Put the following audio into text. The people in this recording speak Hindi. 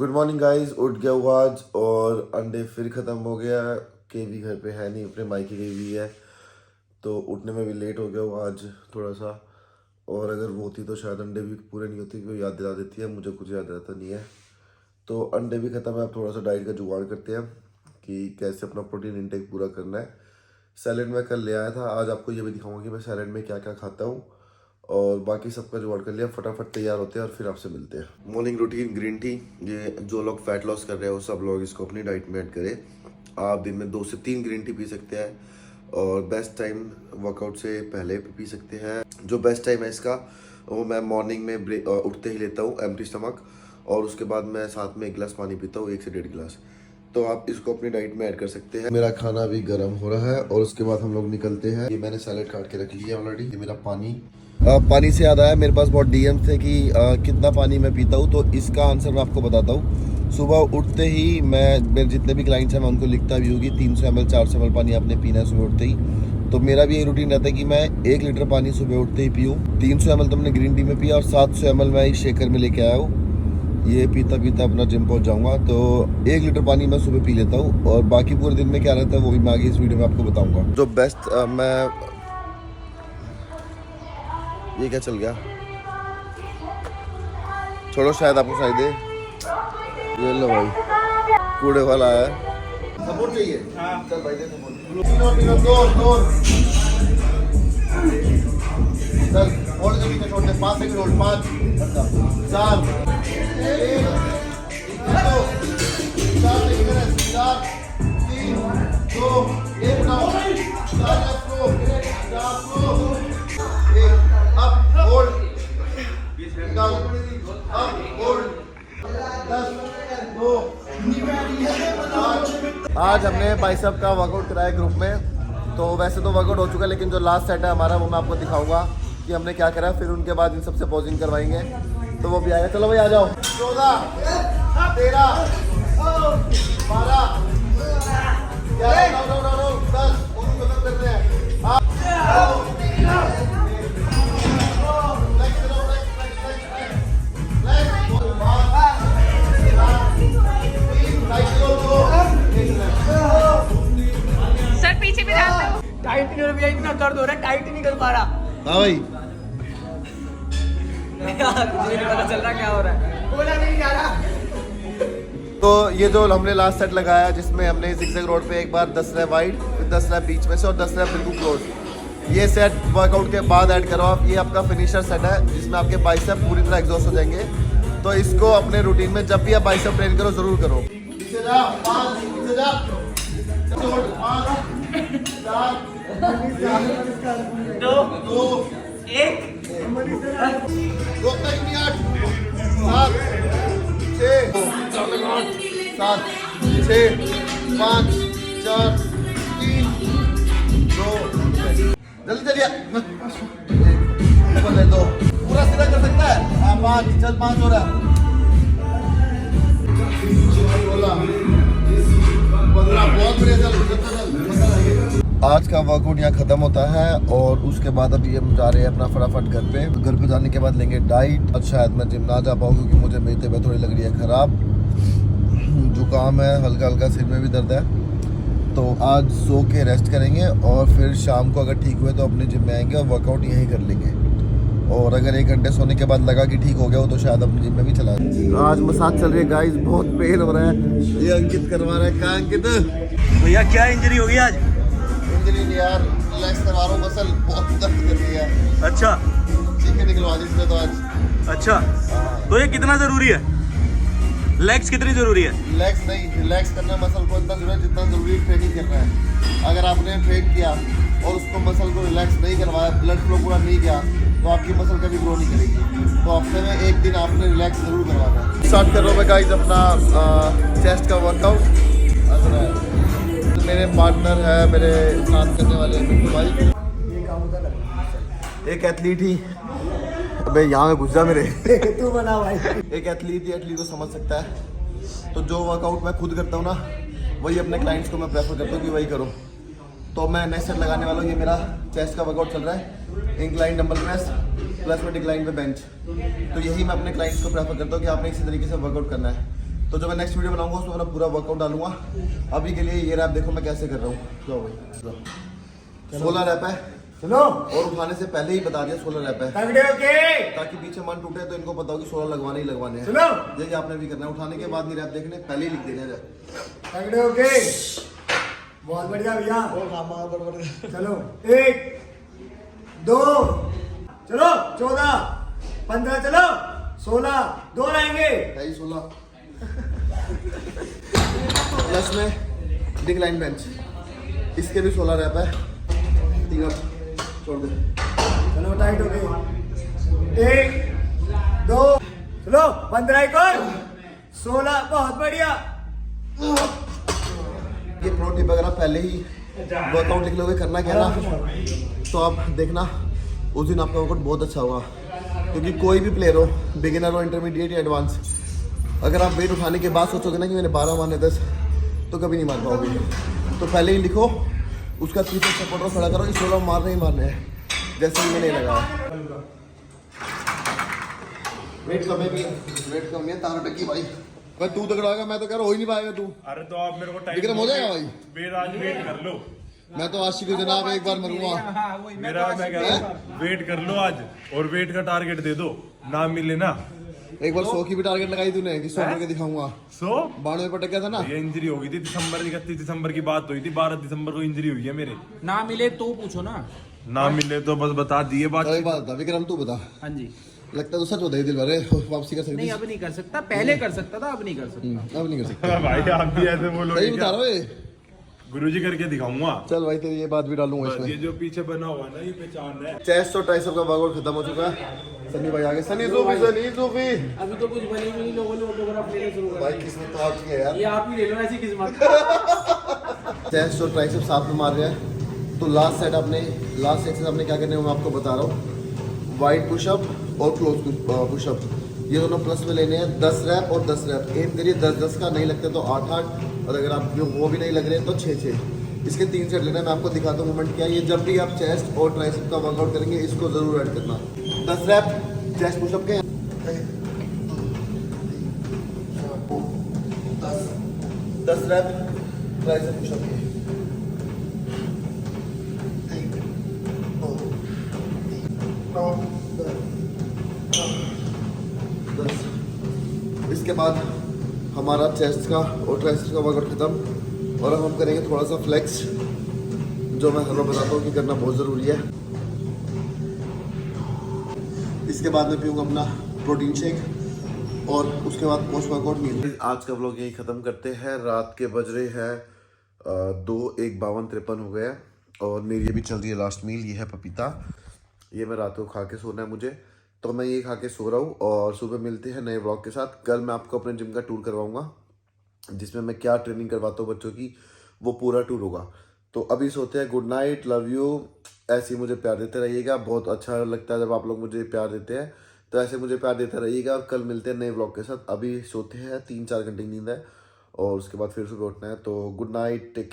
Good morning guys. उठ गया हुआ आज और अंडे फिर ख़त्म हो गया। केवी घर पे है नहीं, अपने मायके गई हुई है, तो उठने में भी लेट हो गया हुआ आज थोड़ा सा। और अगर वो होती तो शायद अंडे भी पूरे नहीं होते, क्योंकि याद दिला देती है, मुझे कुछ याद रहता नहीं है। तो अंडे भी ख़त्म है। अब थोड़ा सा डाइट का जुगाड़ करते हैं कि कैसे अपना प्रोटीन इंटेक पूरा करना है। सैलेड में कल ले आया था, आज आपको ये भी दिखाऊंगा कि मैं सैलेड में क्या क्या खाता हूँ। और बाकी सबका जुगाड़ कर लिया, फटाफट तैयार होते हैं और फिर आपसे मिलते हैं। मॉर्निंग रूटीन ग्रीन टी, ये जो लोग फैट लॉस कर रहे हैं वो सब लोग इसको अपनी डाइट में ऐड करें। आप दिन में 2 से 3 ग्रीन टी पी सकते हैं और बेस्ट टाइम वर्कआउट से पहले पी सकते हैं। जो बेस्ट टाइम है इसका वो मैं मॉर्निंग में उठते ही लेता हूँ एम्प्टी स्टमक, और उसके बाद मैं साथ में 1 गिलास पानी पीता हूँ, 1 से 1.5 गिलास। तो आप इसको अपनी डाइट में ऐड कर सकते हैं। मेरा खाना भी गर्म हो रहा है और उसके बाद हम लोग निकलते हैं। ये मैंने सैलेड काट के रख लिया ऑलरेडी। ये मेरा पानी से याद आया, मेरे पास बहुत डीएम थे कि कितना पानी मैं पीता हूँ, तो इसका आंसर मैं आपको बताता हूँ। सुबह उठते ही मेरे जितने भी क्लाइंट्स हैं मैं उनको लिखता भी हूँ कि 300 ml 400 ml पानी आपने पीना है सुबह उठते ही। तो मेरा भी ये रूटीन रहता है कि मैं 1 लीटर पानी सुबह उठते ही पीऊँ। 300 ml तो मैंने ग्रीन टी में पिया और 700 ml मैं इस शेकर में लेके आया हूँ। ये पीता पीता अपना जिम पहुँच जाऊँगा। तो 1 लीटर पानी मैं सुबह पी लेता हूँ, और बाकी पूरे दिन में क्या रहता है वो भी मैं आगे इस वीडियो में आपको बताऊँगा। जो बेस्ट मैं ये क्या चल गया, छोड़ो, शायद आपको शायद दे। ये लो भाई, कूड़े वाला है। सपोर्ट चाहिए? हाँ। चल भाई दे सपोर्ट। चल होल्ड के पीछे छोड़ दे, 5 second hold, 5 4 1 2 4 second, 4 3 2 1 now 4 4 1 up hold down up hold 10 2 आज हमने बाइसेप का वर्कआउट कराया ग्रुप में। तो वैसे तो वर्कआउट हो चुका है, लेकिन जो लास्ट सेट है हमारा वो मैं आपको दिखाऊंगा कि हमने क्या करा। फिर उनके बाद इन सबसे पोजिंग करवाएंगे, तो वो भी आएगा। चलो भाई आ जाओ। 14 13 12 10 खत्म करते हैं। सर पीछे भी जाते हो। टाइट नहीं हो रहा, इतना दर्द हो रहा है, टाइट ही नहीं कर पा रहा। हाँ भाई, मुझे नहीं पता चल रहा क्या हो रहा है, बोला नहीं जा रहा। तो ये जो हमने लास्ट सेट लगाया, जिसमें हमने जिगजैग रोड पे एक बार 10 रैप वाइड, फिर 10 रैप बीच में से और 10 रैप बिल्कुल क्लोज। ये सेट वर्कआउट के बाद ऐड करो आप। ये आपका फिनिशर सेट है जिसमें आपके बाइसेप पूरी तरह एग्जॉस्ट हो जाएंगे। तो इसको अपने रूटीन में जब भी आप बाइसेप ट्रेन करो जरूर करो। पीछे जा, 5 पीछे जा, 5 4 2 1 रोकता ही नहीं। 8 7 6 7 6 5 4 3 2 जल्दी चलिए। 2 पूरा सीधा कर सकता है। हाँ 5 चल, 5 हो रहा है। 15 बहुत बढ़िया। चल आज का वर्कआउट यहाँ ख़त्म होता है और उसके बाद अभी हम जा रहे हैं अपना फटाफट घर पे। घर पे जाने के बाद लेंगे डाइट। और शायद मैं जिम ना जा पाऊँ क्योंकि मुझे मेरी तबीयत थोड़ी लग रही है ख़राब, जुकाम है, हल्का हल्का सिर में भी दर्द है। तो आज सो के रेस्ट करेंगे और फिर शाम को अगर ठीक हुए तो अपने जिम में आएंगे और वर्कआउट यहीं कर लेंगे। और अगर 1 घंटे सोने के बाद लगा कि ठीक हो गया हो तो शायद अपने जिम में भी चला जाए। आज मसाज चल रही है गाइस, बहुत पेन हो रहा है। ये अंकित करवा रहा है। कहाँ अंकित? भैया क्या इंजरी होगी आज? इंजरी नहीं यार, रिलैक्स करवा रहा हूँ, मसल बहुत दर्द कर रही है। अच्छा, चीखें निकलवा दी इसने तो आज। अच्छा तो ये कितना जरूरी है? लेग्स कितनी जरूरी है? रिलैक्स नहीं, रिलैक्स करना मसल को इतना जरूरी है जितना जरूरी ट्रेनिंग करना है। अगर आपने ट्रेन किया और उसको मसल को रिलैक्स नहीं करवाया, ब्लड फ्लो पूरा नहीं किया, तो आपकी मसल कभी ग्रो नहीं करेगी। तो हफ्ते में 1 दिन आपने रिलैक्स जरूर करवाना है। स्टार्ट कर रहा हूँ मैं गाइस अपना चेस्ट का वर्कआउट। मेरे पार्टनर है, मेरे साथ करने वाले भाई, एक एथलीट ही। अबे यहाँ में घुस जा मेरे। तू बना भाई। एक एथलीट ही एथलीट को समझ सकता है। तो जो वर्कआउट मैं खुद करता हूँ ना, वही अपने क्लाइंट्स को मैं प्रेफर करता हूँ कि वही करो। तो मैं नेक्स्ट सेट लगाने वाला हूँ। ये मेरा चेस्ट का वर्कआउट चल रहा है, इंक्लाइन डंबल प्रेस प्लस में डिक्लाइन पे बेंच। तो यही मैं अपने क्लाइंट्स को प्रेफर करता हूँ कि आपने इसी तरीके से वर्कआउट करना है। तो जब मैं नेक्स्ट वीडियो बनाऊंगा उसमें मैं पूरा वर्कआउट डालूंगा। अभी के लिए ये रैप देखो मैं कैसे कर रहा हूँ। लो भाई, 16 रैप है। चलो और उठाने से पहले ही बता दिया 16 रैप है, तगड़े होके ताकि पीछे मन टूटे तो इनको पता हो कि 16 लगवाने ही लगवाने हैं। चलो यही आपने भी करना है, उठाने के बाद नहीं रैप देखने, पहले ही लिख देने रैप। तगड़े होके। बहुत बढ़िया भैया। चलो 1 2 चलो 14 15 चलो 16 2 रहेंगे। 16 प्लस में डिक्लाइन बेंच, इसके भी 16 रैप है। 3 अप छोड़ दे। चलो टाइट हो गई। 1 2 चलो 15 एक और 16 बहुत बढ़िया। ये प्रो टिप अगर आप पहले ही वर्कआउट लिख लोगे करना क्या ना, तो आप देखना उस दिन आपका वर्कआउट बहुत अच्छा होगा। क्योंकि कोई भी प्लेयर हो, बिगिनर हो, इंटरमीडिएट या एडवांस, अगर आप वेट उठाने के बाद सोचोगे ना कि मैंने 12 मारने 10, तो कभी नहीं मार पाओगे। तो पहले ही लिखो, उसका पीछे सपोर्टर खड़ा करो कि 16 मारने ही मारने हैं, जैसे ही मैंने लगाया। वेट कम है भी, वेट कम है तारा टक्की भाई। भाई तू तगड़ाएगा, मैं तो कह रहा हो ही नहीं पाएगा तू। अरे तो आप मेरे को विक्रम हो जाएगा भाई। मेरा आज वेट कर लो। मैं तो आशिक हूँ जनाब, एक बार मरूंगा। मेरा मैं कह रहा हूँ वेट कर लो आज, और वेट का टारगेट दे दो, ना मिले ना। एक बार 100 की भी टारगेट लगाई तूने कि 100 करके दिखाऊंगा। 100 92 पे पटक गया था ना। ये इंजरी हो गई थी दिसंबर, 31 दिसंबर की बात हुई थी, 12 दिसंबर को इंजरी हुई है मेरे। ना मिले तो पूछो ना। ना मिले तो बस बता दिए बात। तो एक बात बता विक्रम, तू बता, हाँ जी। लगता तो सच होता है दिल भरे वापसी कर सकती? नहीं अब नहीं कर सकता, पहले कर सकता था, अब नहीं कर सकता। अब नहीं कर सकता। भाई आप भी ऐसे बोलो। सही बता रहा हूँ ये। गुरुजी करके दिखाऊंगा। चल भाई तेरी ये बात भी डालूंगा बस ये इसमें। जो पीछे बना हुआ ना, ये पहचान है। चेस्ट और ट्राइसेप का वर्कआउट खत्म हो चुका है। सनी भाई आगे, सनी सूफी, सनी सूफी। अभी तो कुछ बनी भी नहीं, लोगों ने ऑटोग्राफ लेने शुरू कर भाई किसने तो आप किया यार। दिया। ये आप ही ले लो ऐसी किस्मत। चेस्ट और ट्राइसेप साथ में मार रहे हैं। तो लास्ट सेट आपने क्या करने हैं मैं आपको बता रहा हूँ। वाइड पुशअप और क्लोज पुशअप, ये दोनों प्लस में लेने हैं। 10 रैप और 10 रैप। एम करिए 10-10 का, नहीं लगते तो 8-8, और अगर आप वो भी नहीं लग रहे हैं तो 6-6। इसके 3 सेट लेना है। मैं आपको दिखाता हूँ मूवमेंट क्या है। ये जब भी आप चेस्ट और ट्राइसेप का वर्कआउट करेंगे इसको जरूर ऐड करना। 10 रैप चेस्ट पुशअप के, 10 रैप ट्राइसेप पुशअप के। 10। इसके बाद हमारा चेस्ट का और ट्राइसेप्स का वर्कआउट खत्म, और अब हम करेंगे थोड़ा सा फ्लेक्स, जो मैं हर बार बताता हूँ कि करना बहुत ज़रूरी है। इसके बाद मैं पीऊँगा अपना प्रोटीन शेक, और उसके बाद पोस्ट वर्कआउट मील। आज का व्लॉग यही ख़त्म करते हैं। रात के बज रहे हैं 2:51-53 हो गया, और मेरी ये भी चल रही है लास्ट मील। ये है पपीता, ये मैं रात को खा के सोना है मुझे, तो मैं ये खा के सो रहा हूँ। और सुबह मिलते हैं नए व्लॉग के साथ। कल मैं आपको अपने जिम का टूर करवाऊँगा, जिसमें मैं क्या ट्रेनिंग करवाता हूँ बच्चों की, वो पूरा टूर होगा। तो अभी सोते हैं। Good night, love you. ऐसे ही मुझे प्यार देते रहिएगा, बहुत अच्छा लगता है जब आप लोग मुझे प्यार देते हैं, तो ऐसे मुझे प्यार देते रहिएगा। और कल मिलते हैं नए व्लॉग के साथ। अभी सोते हैं, 3-4 घंटे की नींद है, और उसके बाद फिर सुबह उठना है। तो गुड नाइट, टेक केयर।